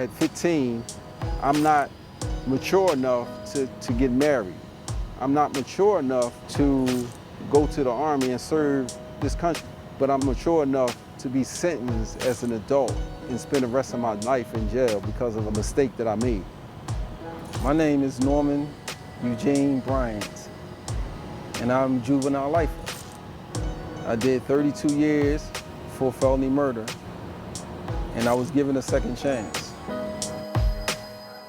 at 15, I'm not mature enough to get married. I'm not mature enough to go to the Army and serve this country, but I'm mature enough to be sentenced as an adult and spend the rest of my life in jail because of a mistake that I made. My name is Norman Eugene Bryant, and I'm juvenile lifer. I did 32 years for felony murder, and I was given a second chance.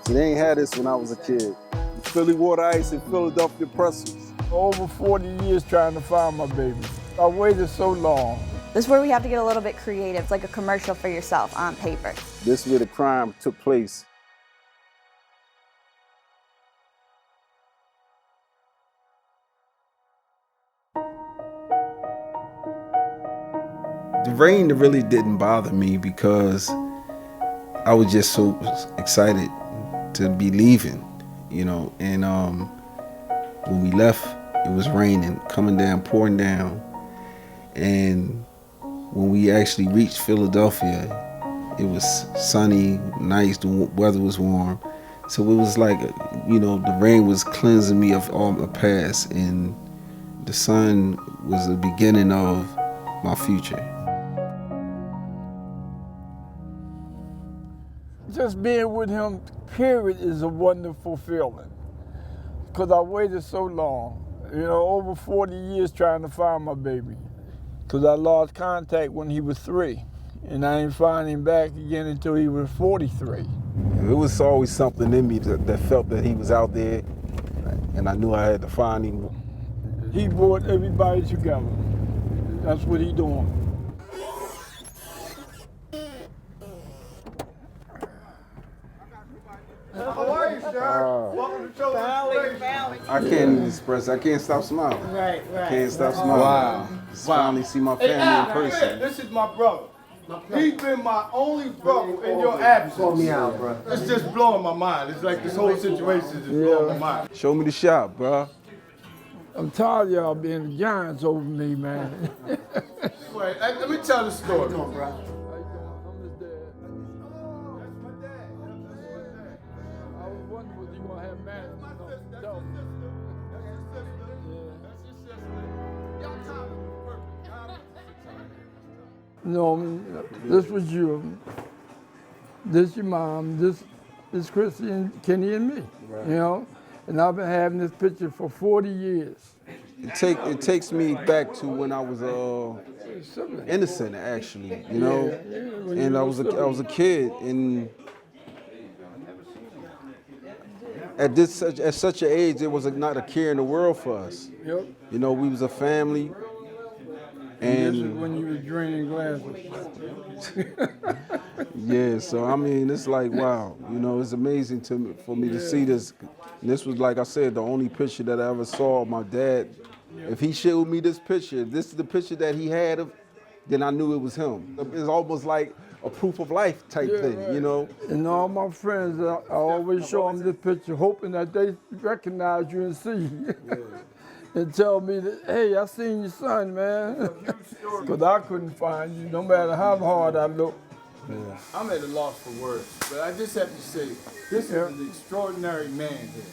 So they ain't had this when I was a kid. Philly Water Ice and Philadelphia Pretzels. Over 40 years trying to find my baby. I waited so long. This is where we have to get a little bit creative. It's like a commercial for yourself on paper. This is where the crime took place. The rain really didn't bother me because I was just so excited to be leaving, you know. And when we left, it was raining, coming down, pouring down. And when we actually reached Philadelphia, it was sunny, nice, the weather was warm. So it was like, you know, the rain was cleansing me of all my past, and the sun was the beginning of my future. Just being with him, period, is a wonderful feeling. Because I waited so long, you know, over 40 years trying to find my baby. Because I lost contact when he was 3, and I didn't find him back again until he was 43. It was always something in me that felt that he was out there, and I knew I had to find him. He brought everybody together. That's what he doing. How are you, sir? Welcome to Cherishing. I can't even express. I can't stop smiling. Right. I can't stop smiling. Wow. Just finally see my family in person. This is my brother. He's been my only brother in your absence. Blow me out, bro. It's just blowing my mind. It's like this whole situation is just blowing my mind. Show me the shop, bro. I'm tired of y'all being giants over me, man. Wait, let me tell the story. No, this was you. This your mom. This Chrissy and Kenny and me. Right. You know, and I've been having this picture for 40 years. It takes me back to when I was innocent, actually. You know, and I was a kid, and at such an age, there was not a care in the world for us. Yep. You know, we was a family. And this is when you was draining glasses. Yeah, so I mean, it's like, wow, you know, it's amazing for me to see this. And this was, like I said, the only picture that I ever saw of my dad. If he showed me this picture, if this is the picture that he had of, then I knew it was him. It's almost like a proof of life type thing, right. You know? And all my friends, I always show them this picture, hoping that they recognize you and see you. Yeah. And tell me that, hey, I seen your son, man. Because I couldn't find you, no matter how hard I looked. Yeah. I'm at a loss for words, but I just have to say, this is an extraordinary man here.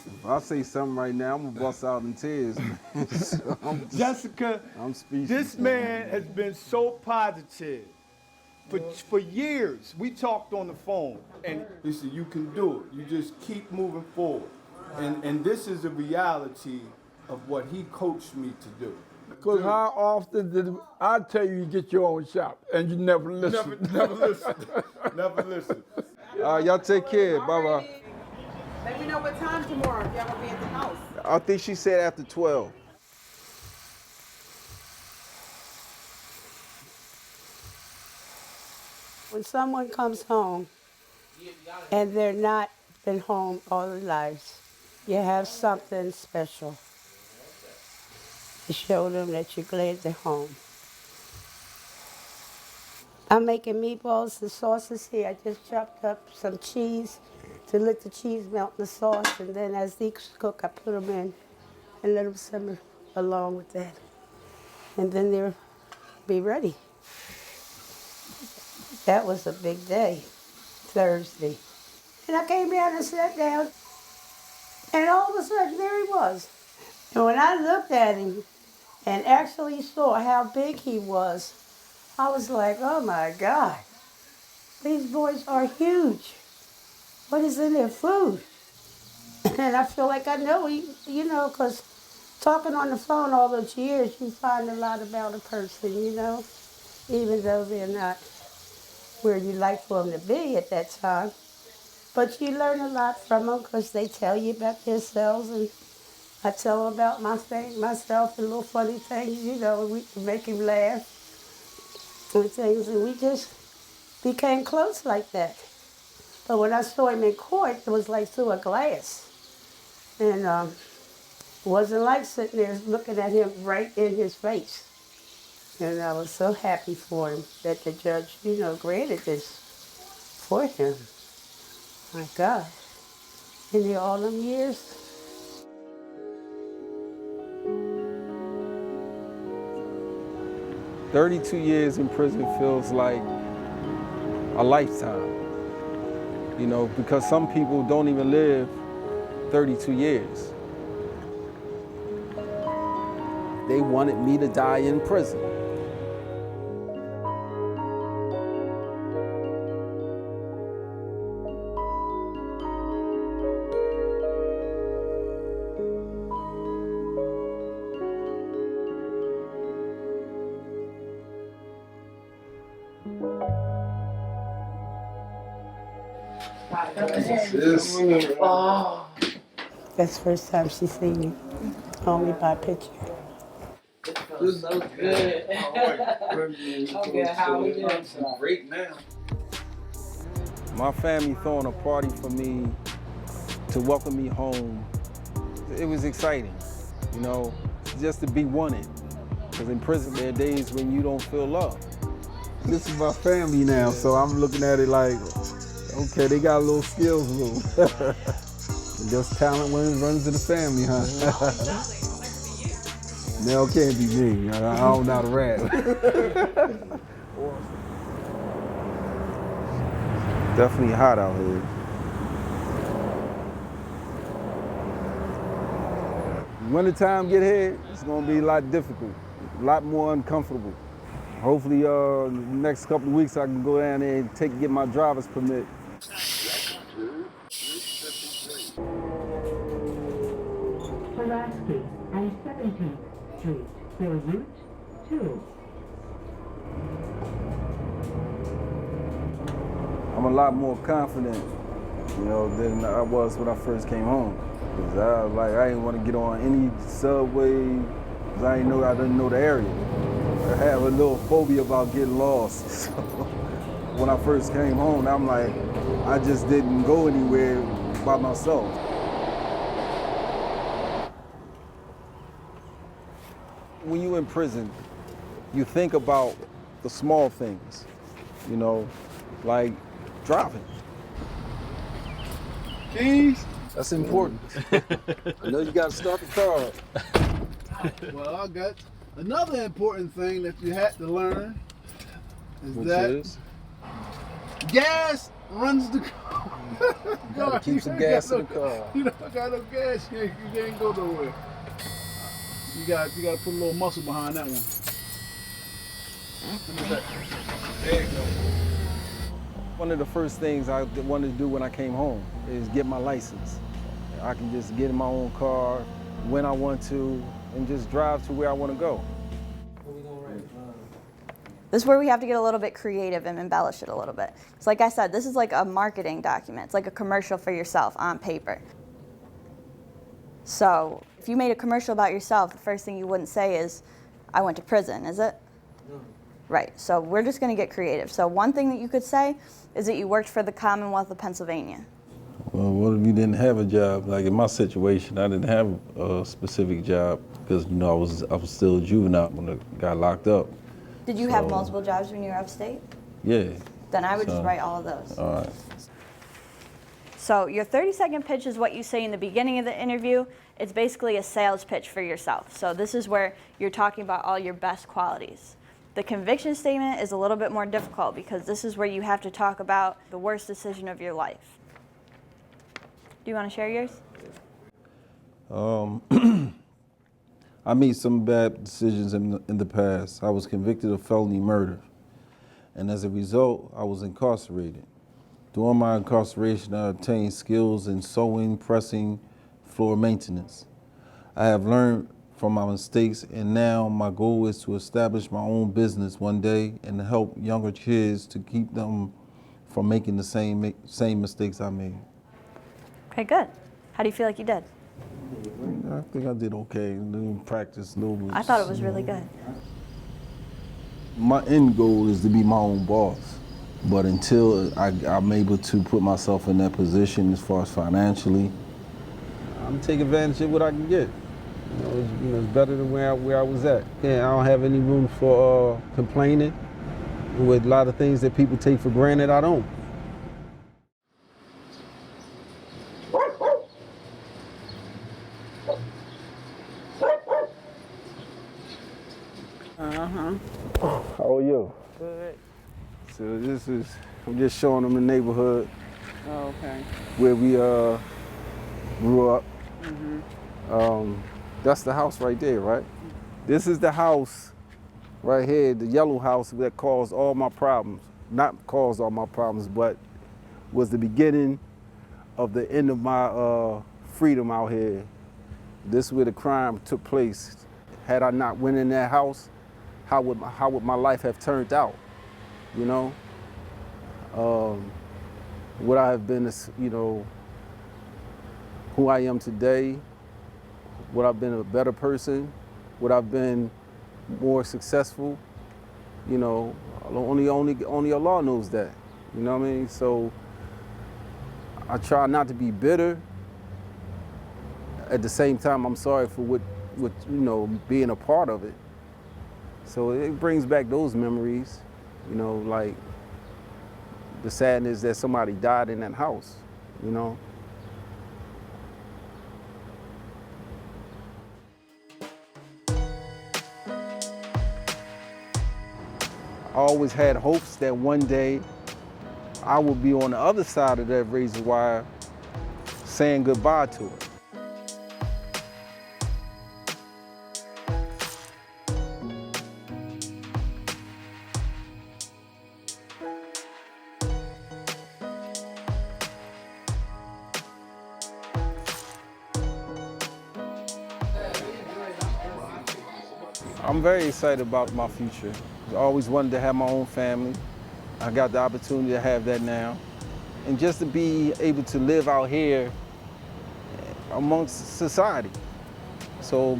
If I say something right now, I'm gonna bust out in tears, man. So Jessica, I'm speechless. This man has been so positive. For years, we talked on the phone, and he said, you can do it. You just keep moving forward. And this is a reality of what he coached me to do. Because how often did I tell you get your own shop, and you never listen? Never listen. Never listen. Y'all take care. Bye-bye. Let me know what time tomorrow if y'all gonna be at the house. I think she said after 12. When someone comes home and they're not been home all their lives, you have something special to show them that you're glad they're home. I'm making meatballs and sauces here. I just chopped up some cheese to let the cheese melt in the sauce, and then as these cook, I put them in and let them simmer along with that. And then they'll be ready. That was a big day to Thursday. And I came down and sat down, and all of a sudden, there he was. And when I looked at him and actually saw how big he was, I was like, oh my God, these boys are huge. What is in their food? And I feel like I know, you know, because talking on the phone all those years, you find a lot about a person, you know, even though they're not where you like for them to be at that time. But you learn a lot from them because they tell you about themselves, and I tell them about myself and little funny things, you know, we can make him laugh and things, and we just became close like that. But when I saw him in court, it was like through a glass. And it wasn't like sitting there looking at him right in his face. And I was so happy for him that the judge, you know, granted this for him. My God. In all them years. "32 years in prison feels like a lifetime, you know, because some people don't even live 32 years. They wanted me to die in prison. That's the first time she seen me, only by picture. Feels so good. Okay, how we doing? Great now. My family throwing a party for me to welcome me home. It was exciting, you know, just to be wanted. Because in prison there are days when you don't feel loved. This is my family now, so I'm looking at it like, okay, they got a little skills, Just talent runs in the family, huh? Nell can't be me. I don't know how to rap. Definitely hot out here. When the time get here, it's gonna be a lot difficult, a lot more uncomfortable. Hopefully, the next couple of weeks I can go down there and get my driver's permit. Pulaski and 17th Street, their route 2. I'm a lot more confident, you know, than I was when I first came home. Cause I didn't want to get on any subway, cause I didn't know the area. I have a little phobia about getting lost. So when I first came home, I'm like, I just didn't go anywhere by myself. When you're in prison, you think about the small things, you know, like driving. Keys? That's important. I know you got to start the car up. Well, I got another important thing that you had to learn Which that is? Gas runs the car. You gotta keep some gas in the car. You don't got no gas, you can't go nowhere. You got to put a little muscle behind that one. There you go. One of the first things I wanted to do when I came home is get my license. I can just get in my own car when I want to and just drive to where I want to go. This is where we have to get a little bit creative and embellish it a little bit. So like I said, this is like a marketing document. It's like a commercial for yourself on paper. So if you made a commercial about yourself, the first thing you wouldn't say is, I went to prison, is it? No. Right, so we're just gonna get creative. So one thing that you could say is that you worked for the Commonwealth of Pennsylvania. Well, what if you didn't have a job? Like in my situation, I didn't have a specific job because, you know, I was still a juvenile when I got locked up. Did you have multiple jobs when you were out of state? Yeah. Then I would just write all of those. All right. So your 30-second pitch is what you say in the beginning of the interview. It's basically a sales pitch for yourself. So this is where you're talking about all your best qualities. The conviction statement is a little bit more difficult because this is where you have to talk about the worst decision of your life. Do you want to share yours? I made some bad decisions in the past. I was convicted of felony murder, and as a result, I was incarcerated. During my incarceration, I obtained skills in sewing, pressing, floor maintenance. I have learned from my mistakes, and now my goal is to establish my own business one day and help younger kids to keep them from making the same mistakes I made. Okay, good. How do you feel like you did? I think I did okay. Doing practice, I thought it was really good. My end goal is to be my own boss, but until I'm able to put myself in that position as far as financially, I'm taking advantage of what I can get. It's better than where I was at. Yeah, I don't have any room for complaining. With a lot of things that people take for granted, I don't. How are you? Good. So I'm just showing them the neighborhood Oh, okay. where we grew up. Mm-hmm. That's the house right there, right? This is the house right here, the yellow house that caused all my problems. Not caused all my problems, but was the beginning of the end of my freedom out here. This is where the crime took place. Had I not went in that house, how would my life have turned out? You know, would I have been, who I am today? Would I have been a better person? Would I have been more successful? You know, only Allah knows that. You know what I mean? So I try not to be bitter. At the same time, I'm sorry for what being a part of it. So it brings back those memories, like the sadness that somebody died in that house, I always had hopes that one day I would be on the other side of that razor wire saying goodbye to it. I'm very excited about my future. I always wanted to have my own family. I got the opportunity to have that now. And just to be able to live out here amongst society. So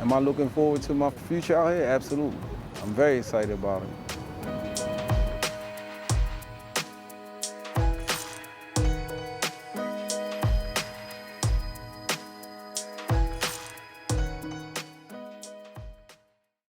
am I looking forward to my future out here? Absolutely. I'm very excited about it.